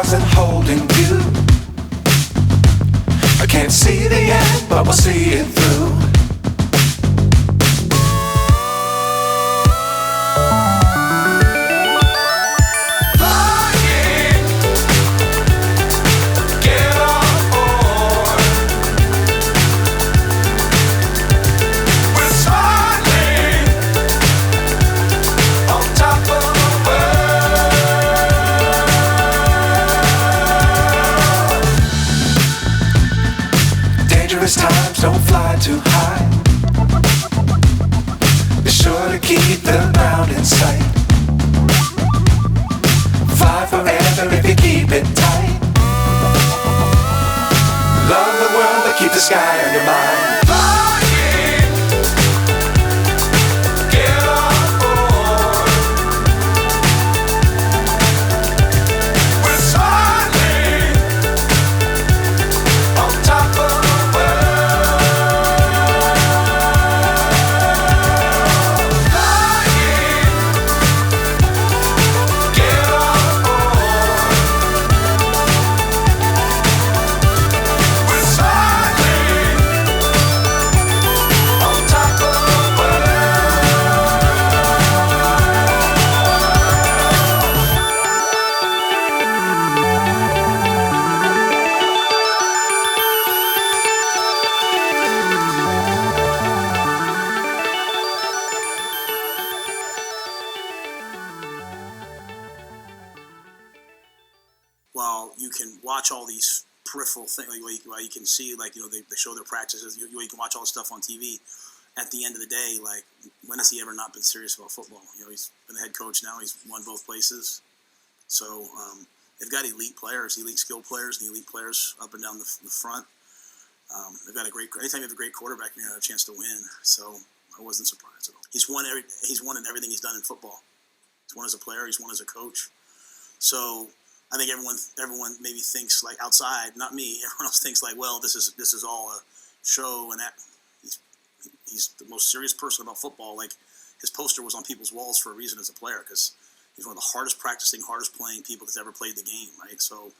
wasn't holding you. I can't see the end, but we'll see it through. Times don't fly too high. Be sure to keep the ground in sight. Fly forever if you keep it tight. Love the world but keep the sky on your mind. While you can watch all these peripheral things, like while you can see, like, you know, they show their practices, you can watch all this stuff on TV. At the end of the day, like, when has he ever not been serious about football? You know, he's been a head coach now. He's won both places. So they've got elite players, elite skilled players, and elite players up and down the front. They've got anytime you have a great quarterback, you're going to have a chance to win. So I wasn't surprised at all. He's won in everything he's done in football. He's won as a player. He's won as a coach. So I think everyone maybe thinks, like, outside, not me, everyone else thinks, like, well, this is all a show, and that he's the most serious person about football. Like, his poster was on people's walls for a reason as a player, because he's one of the hardest practicing, hardest playing people that's ever played the game, right? So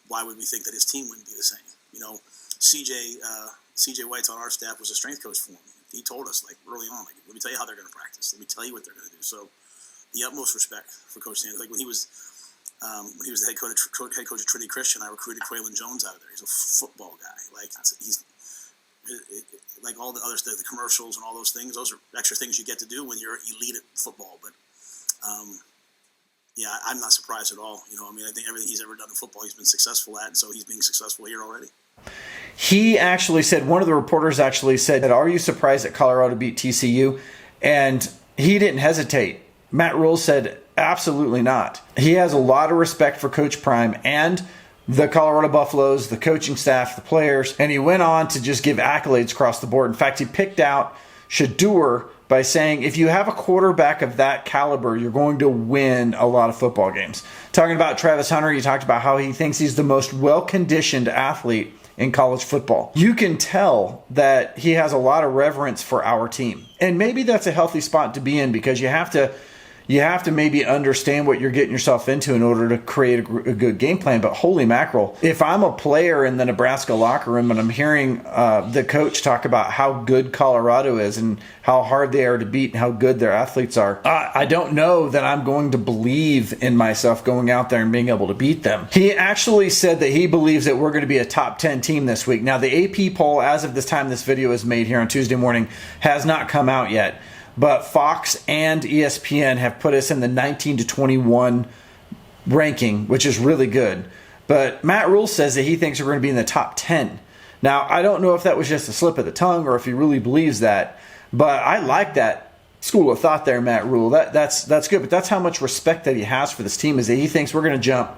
why would we think that his team wouldn't be the same? You know, CJ White's on our staff, was a strength coach for him. He told us, like, early on, like, let me tell you how they're going to practice. Let me tell you what they're going to do. So the utmost respect for Coach Sanders. Like, when he was the head coach of Trinity Christian, I recruited Quaylen Jones out of there. He's a football guy. Like, he's like all the other stuff, the commercials and all those things. Those are extra things you get to do when you're elite at football. But yeah, I'm not surprised at all. You know, I mean, I think everything he's ever done in football, he's been successful at, and so he's being successful here already. He actually said, one of the reporters actually said, "Are you surprised that Colorado beat TCU?" And he didn't hesitate. Matt Rhule said, absolutely not. He has a lot of respect for Coach Prime and the Colorado Buffaloes, the coaching staff, the players, and he went on to just give accolades across the board. In fact, he picked out Shedeur by saying, if you have a quarterback of that caliber, you're going to win a lot of football games. Talking about Travis Hunter, he talked about how he thinks he's the most well-conditioned athlete in college football. You can tell that he has a lot of reverence for our team. And maybe that's a healthy spot to be in, because you have to maybe understand what you're getting yourself into in order to create a good game plan. But holy mackerel, if I'm a player in the Nebraska locker room and I'm hearing the coach talk about how good Colorado is and how hard they are to beat and how good their athletes are, I don't know that I'm going to believe in myself going out there and being able to beat them. He actually said that he believes that we're going to be a top 10 team this week. Now, the AP poll, as of this time this video is made here on Tuesday morning, has not come out yet. But Fox and ESPN have put us in the 19 to 21 ranking, which is really good. But Matt Rhule says that he thinks we're going to be in the top 10. Now, I don't know if that was just a slip of the tongue or if he really believes that, but I like that school of thought there, Matt Rhule. That's good, but that's how much respect that he has for this team, is that he thinks we're going to jump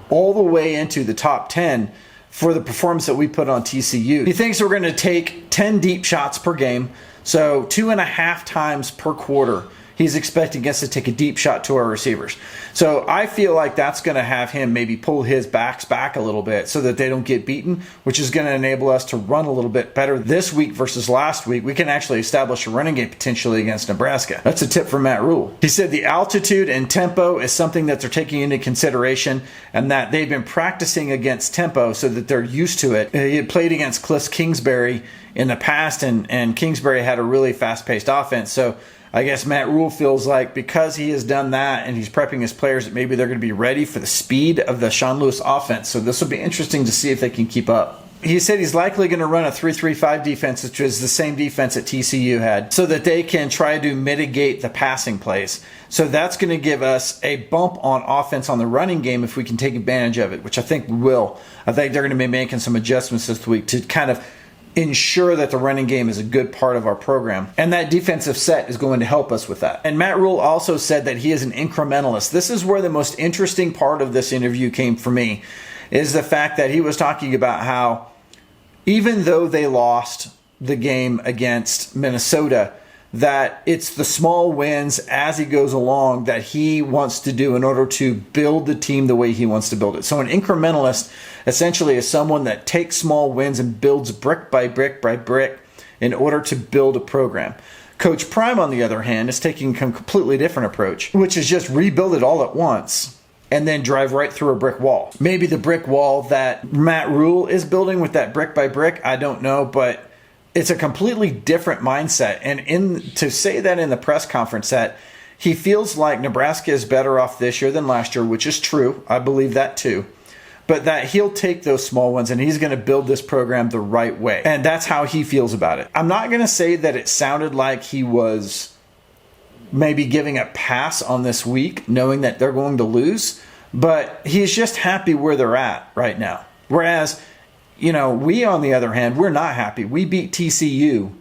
all the way into the top 10 for the performance that we put on TCU. He thinks we're going to take 10 deep shots per game, so 2.5 times per quarter. he's expecting us to take a deep shot to our receivers. So I feel like that's going to have him maybe pull his backs back a little bit so that they don't get beaten, which is going to enable us to run a little bit better this week versus last week. We can actually establish a running game potentially against Nebraska. That's a tip from Matt Rhule. He said the altitude and tempo is something that they're taking into consideration, and that they've been practicing against tempo so that they're used to it. He had played against Cliff Kingsbury in the past, and Kingsbury had a really fast-paced offense. So I guess Matt Rhule feels like because he has done that and he's prepping his players that maybe they're going to be ready for the speed of the Sean Lewis offense. So this will be interesting to see if they can keep up. He said he's likely going to run a 3-3-5 defense, which is the same defense that TCU had, so that they can try to mitigate the passing plays. So that's going to give us a bump on offense on the running game if we can take advantage of it, which I think we will. I think they're going to be making some adjustments this week to kind of ensure that the running game is a good part of our program. And that defensive set is going to help us with that. And Matt Rhule also said that he is an incrementalist. This is where the most interesting part of this interview came for me, is the fact that he was talking about how even though they lost the game against Minnesota, that it's the small wins as he goes along that he wants to do in order to build the team the way he wants to build it. So an incrementalist essentially is someone that takes small wins and builds brick by brick by brick in order to build a program. Coach Prime, on the other hand, is taking a completely different approach, which is just rebuild it all at once and then drive right through a brick wall. Maybe the brick wall that Matt Rhule is building with that brick by brick, I don't know, but it's a completely different mindset. And to say that in the press conference that he feels like Nebraska is better off this year than last year, which is true. I believe that too. But that he'll take those small ones and he's going to build this program the right way. And that's how he feels about it. I'm not going to say that it sounded like he was maybe giving a pass on this week, knowing that they're going to lose, but he's just happy where they're at right now. Whereas, we, on the other hand, we're not happy. We beat TCU,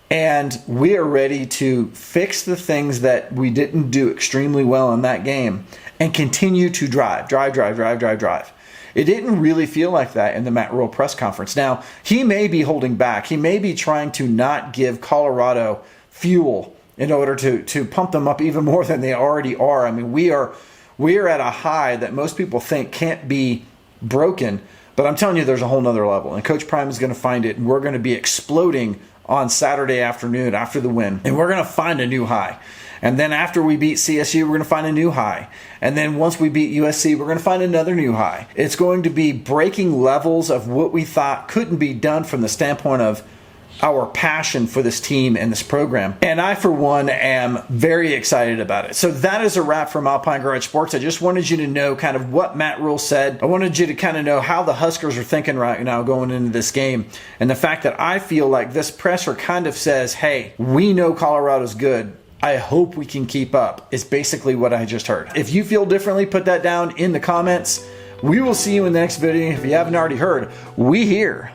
and we are ready to fix the things that we didn't do extremely well in that game and continue to drive. It didn't really feel like that in the Matt Rhule press conference. Now, he may be holding back. He may be trying to not give Colorado fuel in order to pump them up even more than they already are. I mean, we are at a high that most people think can't be broken. But I'm telling you, there's a whole nother level. And Coach Prime is going to find it. And we're going to be exploding on Saturday afternoon after the win. And we're going to find a new high. And then after we beat CSU, we're going to find a new high. And then once we beat USC, we're going to find another new high. It's going to be breaking levels of what we thought couldn't be done from the standpoint of our passion for this team and this program. And I, for one, am very excited about it. So that is a wrap from Alpine Garage Sports. I just wanted you to know kind of what Matt Rhule said. I wanted you to kind of know how the Huskers are thinking right now going into this game. And the fact that I feel like this presser kind of says, hey, we know Colorado's good. I hope we can keep up, is basically what I just heard. If you feel differently, put that down in the comments. We will see you in the next video. If you haven't already heard, we here.